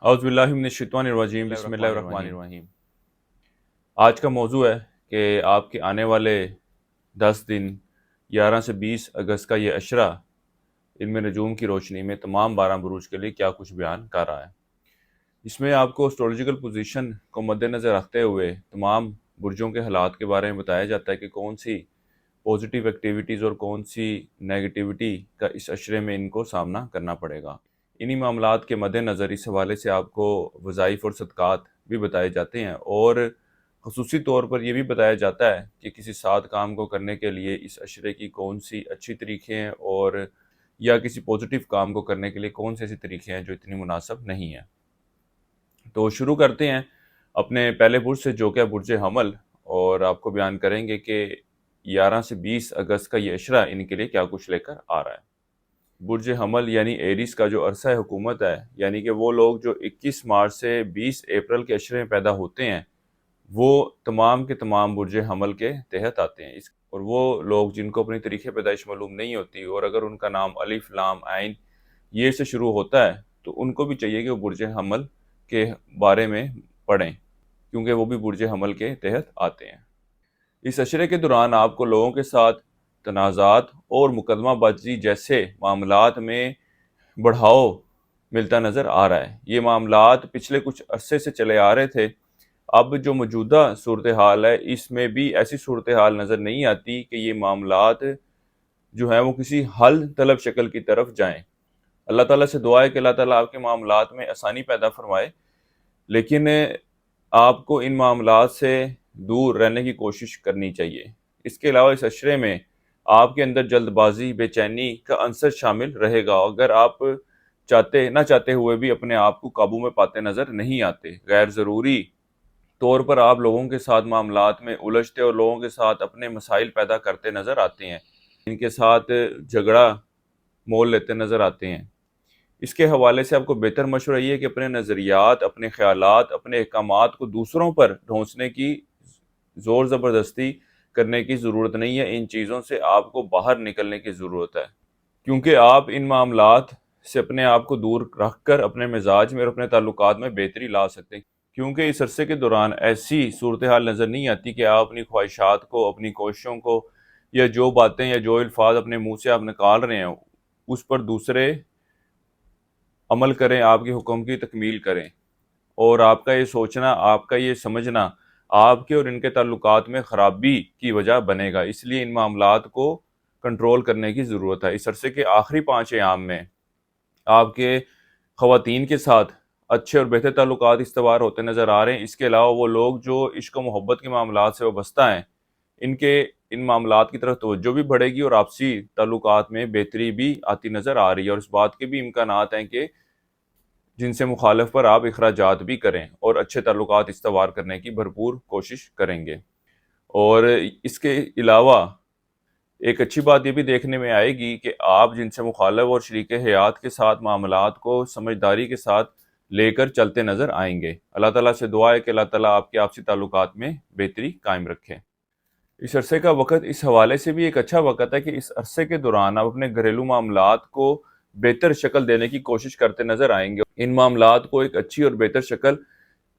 اعوذ باللہ من الشیطان الرجیم، بسم اللہ الرحمن الرحیم۔ آج کا موضوع ہے کہ آپ کے آنے والے 10 دن 11 سے 20 اگست کا یہ عشرہ علم نجوم کی روشنی میں تمام 12 بروج کے لیے کیا کچھ بیان کر رہا ہے۔ اس میں آپ کو اسٹرولاجیکل پوزیشن کو مد نظر رکھتے ہوئے تمام برجوں کے حالات کے بارے میں بتایا جاتا ہے کہ کون سی پازیٹیو ایکٹیویٹیز اور کون سی نیگیٹیوٹی کا اس عشرے میں ان کو سامنا کرنا پڑے گا۔ انہی معاملات کے مد نظر اس حوالے سے آپ کو وظائف اور صدقات بھی بتائے جاتے ہیں، اور خصوصی طور پر یہ بھی بتایا جاتا ہے کہ کسی سات کام کو کرنے کے لیے اس عشرے کی کون سی اچھی طریقے ہیں، اور یا کسی پازیٹیو کام کو کرنے کے لیے کون سے ایسے طریقے ہیں جو اتنی مناسب نہیں ہیں۔ تو شروع کرتے ہیں اپنے پہلے برج سے، جو کہ برج حمل، اور آپ کو بیان کریں گے کہ 11 سے 20 اگست کا یہ عشرہ ان کے لیے کیا کچھ لے کر آ رہا ہے۔ برج حمل یعنی ایریس کا جو عرصہ حکومت ہے، یعنی کہ وہ لوگ جو 21 مارچ سے 20 اپریل کے عشرے میں پیدا ہوتے ہیں، وہ تمام کے تمام برج حمل کے تحت آتے ہیں۔ اور وہ لوگ جن کو اپنی تاریخ پیدائش معلوم نہیں ہوتی، اور اگر ان کا نام الف لام عین یہ سے شروع ہوتا ہے، تو ان کو بھی چاہیے کہ وہ برج حمل کے بارے میں پڑھیں، کیونکہ وہ بھی برج حمل کے تحت آتے ہیں۔ اس عشرے کے دوران آپ کو لوگوں کے ساتھ تنازعات اور مقدمہ بازی جیسے معاملات میں بڑھاؤ ملتا نظر آ رہا ہے۔ یہ معاملات پچھلے کچھ عرصے سے چلے آ رہے تھے، اب جو موجودہ صورتحال ہے اس میں بھی ایسی صورتحال نظر نہیں آتی کہ یہ معاملات جو ہیں وہ کسی حل طلب شکل کی طرف جائیں۔ اللہ تعالیٰ سے دعا ہے کہ اللہ تعالیٰ آپ کے معاملات میں آسانی پیدا فرمائے، لیکن آپ کو ان معاملات سے دور رہنے کی کوشش کرنی چاہیے۔ اس کے علاوہ اس عشرے میں آپ کے اندر جلد بازی، بے چینی کا عنصر شامل رہے گا، اگر آپ نہ چاہتے ہوئے بھی اپنے آپ کو قابو میں پاتے نظر نہیں آتے۔ غیر ضروری طور پر آپ لوگوں کے ساتھ معاملات میں الجھتے اور لوگوں کے ساتھ اپنے مسائل پیدا کرتے نظر آتے ہیں، ان کے ساتھ جھگڑا مول لیتے نظر آتے ہیں۔ اس کے حوالے سے آپ کو بہتر مشورہ یہ ہے کہ اپنے نظریات، اپنے خیالات، اپنے احکامات کو دوسروں پر ڈھونسنے کی زور زبردستی کرنے کی ضرورت نہیں ہے۔ ان چیزوں سے آپ کو باہر نکلنے کی ضرورت ہے، کیونکہ آپ ان معاملات سے اپنے آپ کو دور رکھ کر اپنے مزاج میں اور اپنے تعلقات میں بہتری لا سکتے ہیں، کیونکہ اس عرصے کے دوران ایسی صورتحال نظر نہیں آتی کہ آپ اپنی خواہشات کو، اپنی کوششوں کو، یا جو باتیں یا جو الفاظ اپنے منہ سے آپ نکال رہے ہیں اس پر دوسرے عمل کریں، آپ کے حکم کی تکمیل کریں، اور آپ کا یہ سوچنا، آپ کا یہ سمجھنا آپ کے اور ان کے تعلقات میں خرابی کی وجہ بنے گا۔ اس لیے ان معاملات کو کنٹرول کرنے کی ضرورت ہے۔ اس عرصے کے آخری 5 ایام میں آپ کے خواتین کے ساتھ اچھے اور بہتر تعلقات استوار ہوتے نظر آ رہے ہیں۔ اس کے علاوہ وہ لوگ جو عشق و محبت کے معاملات سے وابستہ ہیں، ان معاملات کی طرف توجہ بھی بڑھے گی، اور آپسی تعلقات میں بہتری بھی آتی نظر آ رہی ہے، اور اس بات کے بھی امکانات ہیں کہ جن سے مخالف پر آپ اخراجات بھی کریں اور اچھے تعلقات استوار کرنے کی بھرپور کوشش کریں گے۔ اور اس کے علاوہ ایک اچھی بات یہ بھی دیکھنے میں آئے گی کہ آپ جن سے مخالف اور شریک حیات کے ساتھ معاملات کو سمجھداری کے ساتھ لے کر چلتے نظر آئیں گے۔ اللہ تعالیٰ سے دعا ہے کہ اللہ تعالیٰ آپ کے آپسی تعلقات میں بہتری قائم رکھے۔ اس عرصے کا وقت اس حوالے سے بھی ایک اچھا وقت ہے کہ اس عرصے کے دوران آپ اپنے گھریلو معاملات کو بہتر شکل دینے کی کوشش کرتے نظر آئیں گے۔ ان معاملات کو ایک اچھی اور بہتر شکل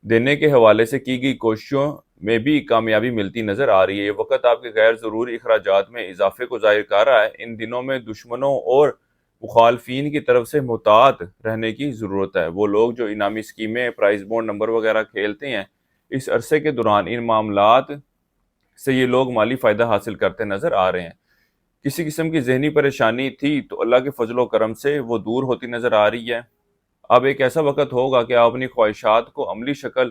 دینے کے حوالے سے کی گئی کوششوں میں بھی کامیابی ملتی نظر آ رہی ہے۔ یہ وقت آپ کے غیر ضروری اخراجات میں اضافے کو ظاہر کر رہا ہے۔ ان دنوں میں دشمنوں اور مخالفین کی طرف سے محتاط رہنے کی ضرورت ہے۔ وہ لوگ جو انعامی اسکیمیں، پرائز بونڈ نمبر وغیرہ کھیلتے ہیں، اس عرصے کے دوران ان معاملات سے یہ لوگ مالی فائدہ حاصل کرتے نظر آ رہے ہیں۔ کسی قسم کی ذہنی پریشانی تھی تو اللہ کے فضل و کرم سے وہ دور ہوتی نظر آ رہی ہے۔ اب ایک ایسا وقت ہوگا کہ آپ اپنی خواہشات کو عملی شکل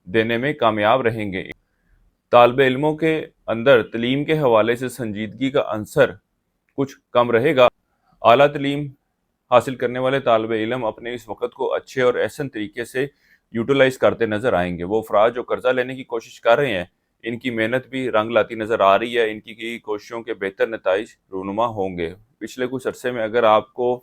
دینے میں کامیاب رہیں گے۔ طالب علموں کے اندر تعلیم کے حوالے سے سنجیدگی کا عنصر کچھ کم رہے گا۔ اعلیٰ تعلیم حاصل کرنے والے طالب علم اپنے اس وقت کو اچھے اور احسن طریقے سے یوٹیلائز کرتے نظر آئیں گے۔ وہ افراد جو قرضہ لینے کی کوشش کر رہے ہیں، ان کی محنت بھی رنگ لاتی نظر آ رہی ہے۔ ان کی کوششوں کے بہتر نتائج رونما ہوں گے۔ پچھلے کچھ عرصے میں اگر آپ کو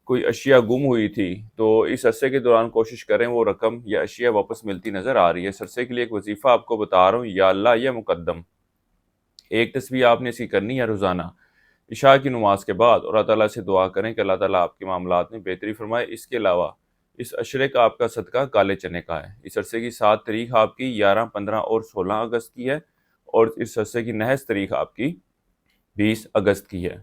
کوئی اشیاء گم ہوئی تھی تو اس عرصے کے دوران کوشش کریں وہ رقم یا اشیاء واپس ملتی نظر آ رہی ہے۔ اس عرصے کے لیے ایک وظیفہ آپ کو بتا رہا ہوں، یا اللہ یا مقدم۔ ایک تسبیح آپ نے اس کی کرنی ہے روزانہ عشاء کی نماز کے بعد، اور اللہ تعالیٰ سے دعا کریں کہ اللہ تعالیٰ آپ کے معاملات میں بہتری فرمائے۔ اس کے علاوہ اس عشرے کا آپ کا صدقہ کالے چنے کا ہے۔ اس عرصے کی 7 تاریخ آپ کی 11، 15 اور 16 اگست کی ہے، اور اس عرصے کی نحس تاریخ آپ کی 20 اگست کی ہے۔